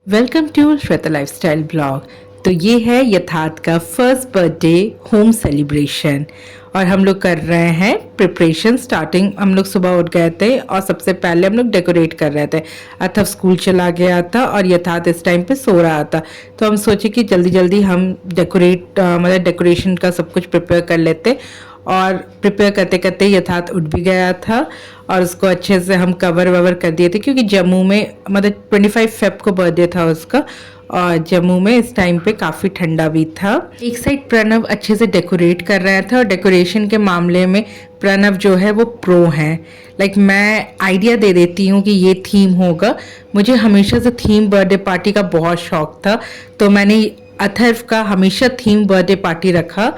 Welcome to Shweta lifestyle blog. तो ये है यथार्थ का फर्स्ट बर्थडे होम सेलिब्रेशन और हम लोग कर रहे हैं प्रिपरेशन। स्टार्टिंग हम लोग सुबह उठ गए थे और सबसे पहले हम लोग डेकोरेट कर रहे थे। अथर्व स्कूल चला गया था और यथार्थ इस टाइम पे सो रहा था, तो हम सोचे कि जल्दी जल्दी हम मतलब डेकोरेशन का सब कुछ प्रिपेयर कर लेते। और प्रिपेयर करते करते यथार्थ उठ भी गया था और उसको अच्छे से हम कवर ववर कर दिए थे, क्योंकि जम्मू में मतलब 25 फेब को बर्थडे था उसका और जम्मू में इस टाइम पे काफ़ी ठंडा भी था। एक साइड प्रणव अच्छे से डेकोरेट कर रहा था और डेकोरेशन के मामले में प्रणव जो है वो प्रो है। मैं आइडिया दे देती हूँ कि ये थीम होगा। मुझे हमेशा से थीम बर्थडे पार्टी का बहुत शौक था, तो मैंने अथर्व का हमेशा थीम बर्थडे पार्टी रखा।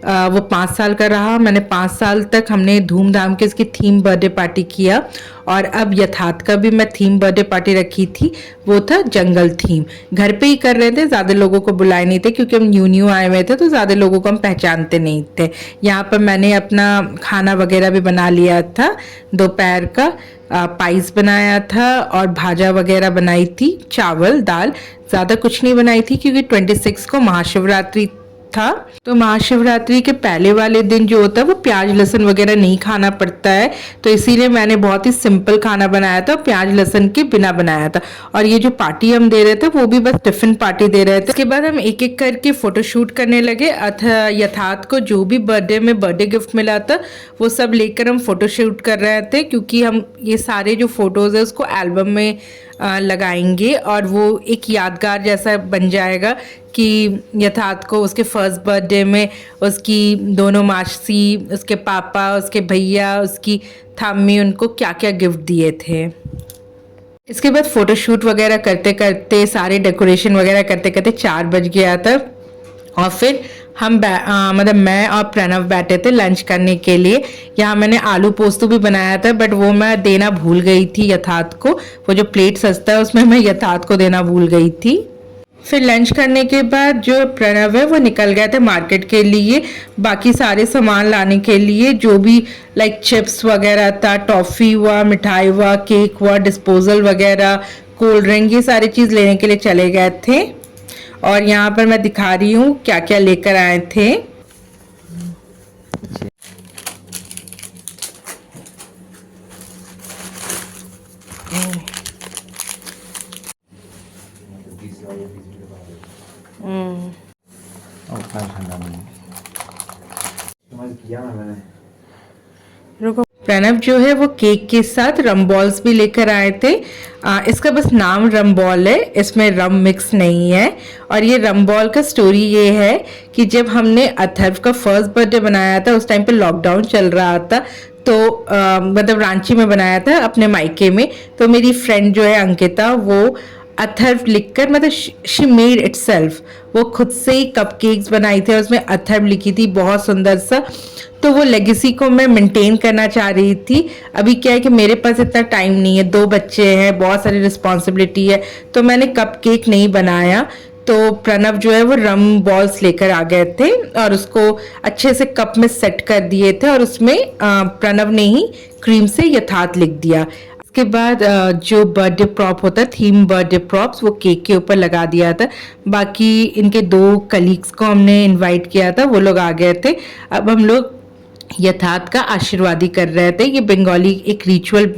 वो 5 साल का रहा। मैंने 5 साल तक हमने धूमधाम के इसकी थीम बर्थडे पार्टी किया। और अब यथार्थ का भी मैं थीम बर्थडे पार्टी रखी थी, वो था जंगल थीम। घर पे ही कर रहे थे, ज़्यादा लोगों को बुलाए नहीं थे क्योंकि हम न्यू आए हुए थे, तो ज़्यादा लोगों को हम पहचानते नहीं थे। यहाँ पर मैंने अपना खाना वगैरह भी बना लिया था। दोपहर का पाइस बनाया था और भाजा वगैरह बनाई थी, चावल दाल, ज़्यादा कुछ नहीं बनाई थी क्योंकि 26 को महाशिवरात्रि था। तो महाशिवरात्रि के पहले वाले दिन जो होता है वो प्याज लहसुन वगैरह नहीं खाना पड़ता है, तो इसीलिए मैंने बहुत ही सिंपल खाना बनाया था, प्याज लहसुन के बिना बनाया था। और ये जो पार्टी हम दे रहे थे वो भी बस टिफिन पार्टी दे रहे थे। उसके बाद हम एक एक करके फोटोशूट करने लगे। यथार्थ को जो भी बर्थडे में बर्थडे गिफ्ट मिला था वो सब लेकर हम फोटोशूट कर रहे थे, क्योंकि हम ये सारे जो फोटोज़ है उसको एल्बम में लगाएंगे और वो एक यादगार जैसा बन जाएगा कि यथार्थ को उसके फर्स्ट बर्थडे में उसकी दोनों मासी, उसके पापा, उसके भैया, उसकी थाम्मी उनको क्या क्या गिफ्ट दिए थे। इसके बाद फोटोशूट वगैरह करते करते, सारे डेकोरेशन वगैरह करते करते 4 बज गया था और फिर हम मतलब मैं और प्रणव बैठे थे लंच करने के लिए। यहाँ मैंने आलू पोस्तू भी बनाया था, बट वो मैं देना भूल गई थी यथार्थ को। वो जो प्लेट सस्ता है उसमें मैं यथार्थ को देना भूल गई थी। फिर लंच करने के बाद जो प्रणव है वो निकल गए थे मार्केट के लिए, बाकी सारे सामान लाने के लिए, जो भी चिप्स वगैरह था, टॉफ़ी हुआ, मिठाई हुआ, केक हुआ, डिस्पोजल वगैरह, कोल्ड ड्रिंक, ये सारी चीज़ लेने के लिए चले गए थे। और यहाँ पर मैं दिखा रही हूँ क्या क्या लेकर आए थे। प्रणव जो है वो केक के साथ रम बॉल्स भी लेकर आए थे। इसका बस नाम रम बॉल है, इसमें रम मिक्स नहीं है। और ये रम बॉल का स्टोरी ये है कि जब हमने अथर्व का फर्स्ट बर्थडे बनाया था उस टाइम पे लॉकडाउन चल रहा था, तो मतलब रांची में बनाया था अपने मायके में। तो मेरी फ्रेंड जो है अंकिता, वो अथर्व लिखकर, मतलब शी मेड इटसेल्फ, वो खुद से ही कपकेक्स बनाई थी और उसमें अथर्व लिखी थी बहुत सुंदर सा। तो वो लेगेसी को मैं मेंटेन करना चाह रही थी। अभी क्या है कि मेरे पास इतना टाइम नहीं है, 2 बच्चे हैं, बहुत सारी रिस्पॉन्सिबिलिटी है, तो मैंने कपकेक नहीं बनाया। तो प्रणव जो है वो रम बॉल्स लेकर आ गए थे और उसको अच्छे से कप में सेट कर दिए थे और उसमें प्रणव ने ही क्रीम से यथार्थ लिख दिया। के बाद जो बर्थडे प्रॉप होता है, थीम बर्थडे प्रॉप्स, वो केक के ऊपर लगा दिया था। बाकी इनके 2 कलीग्स को हमने इनवाइट किया था, वो लोग आ गए थे। अब हम लोग यथार्थ का आशीर्वादी कर रहे थे। ये बंगाली एक रिचुअल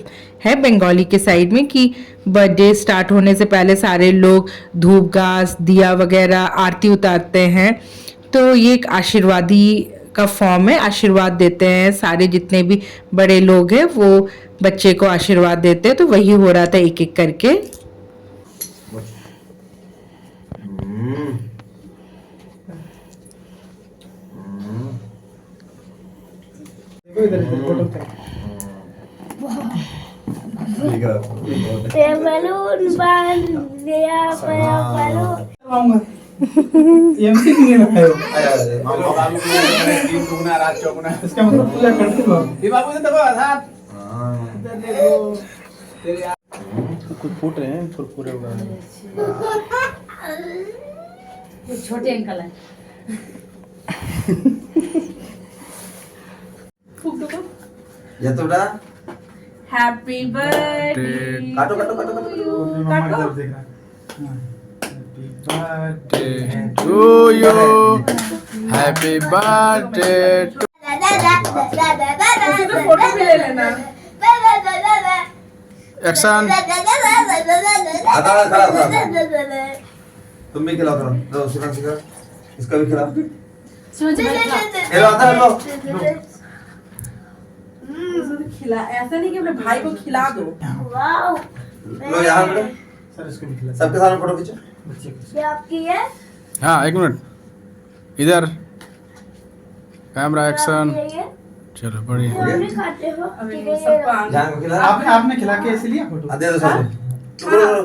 है बंगाली के साइड में कि बर्थडे स्टार्ट होने से पहले सारे लोग धूप घास दिया वगैरह आरती उतारते हैं। तो ये एक आशीर्वादी का फॉर्म है, आशीर्वाद देते हैं सारे जितने भी बड़े लोग हैं वो बच्चे को आशीर्वाद देते हैं। तो वही हो रहा था एक एक करके। बलून बांध दिया बलून एमसी नहीं रखा है। बाबू तीन दुगना रात चौगुना, इसका मतलब पूजा करते हो ये बाबू से दबा साथ। हां इधर देखो तेरे कुछ फूट रहे हैं, फुरफुरे उड़ा रहे हैं। ये छोटे अंकल हैं। फूक दो ये तो बड़ा हैप्पी बर्थडे। काटो काटो काटो काटो काटो। देख रहा है। birthday to you. Happy birthday to photo भी ले लेना। एक्शन। तुम भी खिलाओ थोड़ा, दो सिखा सिखा, इसका भी खिलाओ। सूरज भाई हेलो आता है लो। खिला, ऐसा नहीं कि अपने भाई को खिला दो। वाओ लो यहाँ पे सर इसको भी खिला। सबके सामने फोटो खींचो। ये आपकी है हाँ एक मिनट, इधर कैमरा एक्शन। ये चलो बढ़िया। हम नहीं खाते हो ठीक है ये जान को खिला। आपने खिला के इसलिए फोटो। दे दो सबको।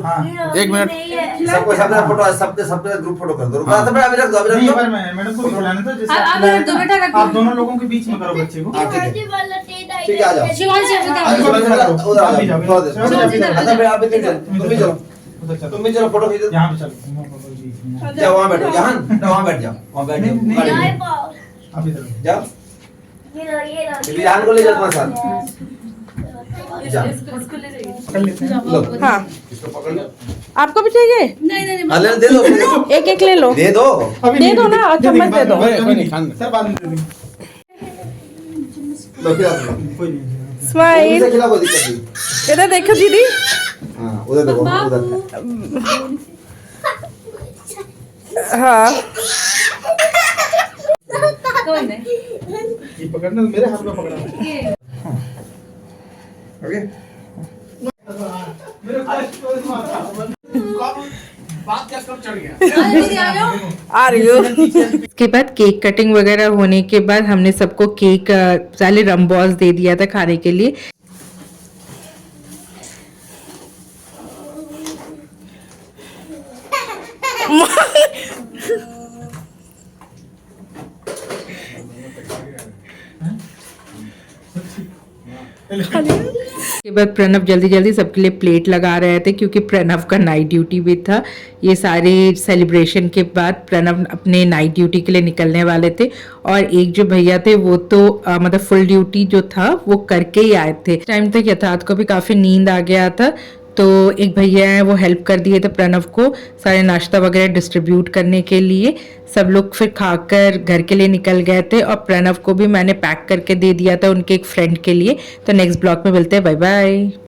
हाँ। एक मिनट। सबको सबका फोटो, सबके ग्रुप फोटो कर दो। रुको तो अभी रख दो, अभी रख नहीं दो। पर मैं मैडम को खिलाने दो, जैसे आप खिलाया दो बेटा रख था, आप दोनों लोगों के बीच में करो बच्चे को। हाँ ठीक है, वाला टेढ़ा ठीक है आ जाओ। शिवांशी उधर आ जाओ, अच्छा भाई आप भी चलो, तुम भी चलो, उधर चलो, तुम भी चलो फोटो खींचो। यहाँ पे चलो, बीच में। जाओ वहाँ बैठो, जहान वहाँ बैठ जाओ, वहाँ बैठ जाओ। नहीं, गाड़ी में। आप इधर जाओ, ये लो जहान को ले जाओ तुम्हारे साथ। जाओ, पकड़ लेते हैं। लो हाँ, इसको पकड़ लो। आपको भी चाहिए? हाँ ले दे दो, एक एक ले लो। दे दो। अभी दे नहीं, दो ना, चम्मच दे दो। कोई नहीं खाना। सर बाद में दे देंगे। लो खिला दो। कोई नहीं। स्माइल। उसे खिला, कोई दिक्कत नहीं। इधर देखो दीदी। हाँ उधर देखो, उधर। हाँ, ये पकड़ना, मेरे हाथ में पकड़ना। ओके बात क्या कब चढ़ गया? आ रही हो। इसके बाद केक कटिंग वगैरह होने के बाद हमने सबको केक पहले रमबॉस दे दिया था खाने के लिए। के बाद प्रणव जल्दी जल्दी सबके लिए प्लेट लगा रहे थे क्योंकि प्रणव का नाइट ड्यूटी भी था। ये सारे सेलिब्रेशन के बाद प्रणव अपने नाइट ड्यूटी के लिए निकलने वाले थे और एक जो भैया थे वो तो मतलब फुल ड्यूटी जो था वो करके ही आए थे। टाइम तक यथार्थ को भी काफ़ी नींद आ गया था तो एक भैया हैं वो हेल्प कर दिए थे प्रणव को सारे नाश्ता वगैरह डिस्ट्रीब्यूट करने के लिए। सब लोग फिर खाकर घर के लिए निकल गए थे और प्रणव को भी मैंने पैक करके दे दिया था उनके एक फ्रेंड के लिए। तो नेक्स्ट ब्लॉग में मिलते हैं, बाय बाय।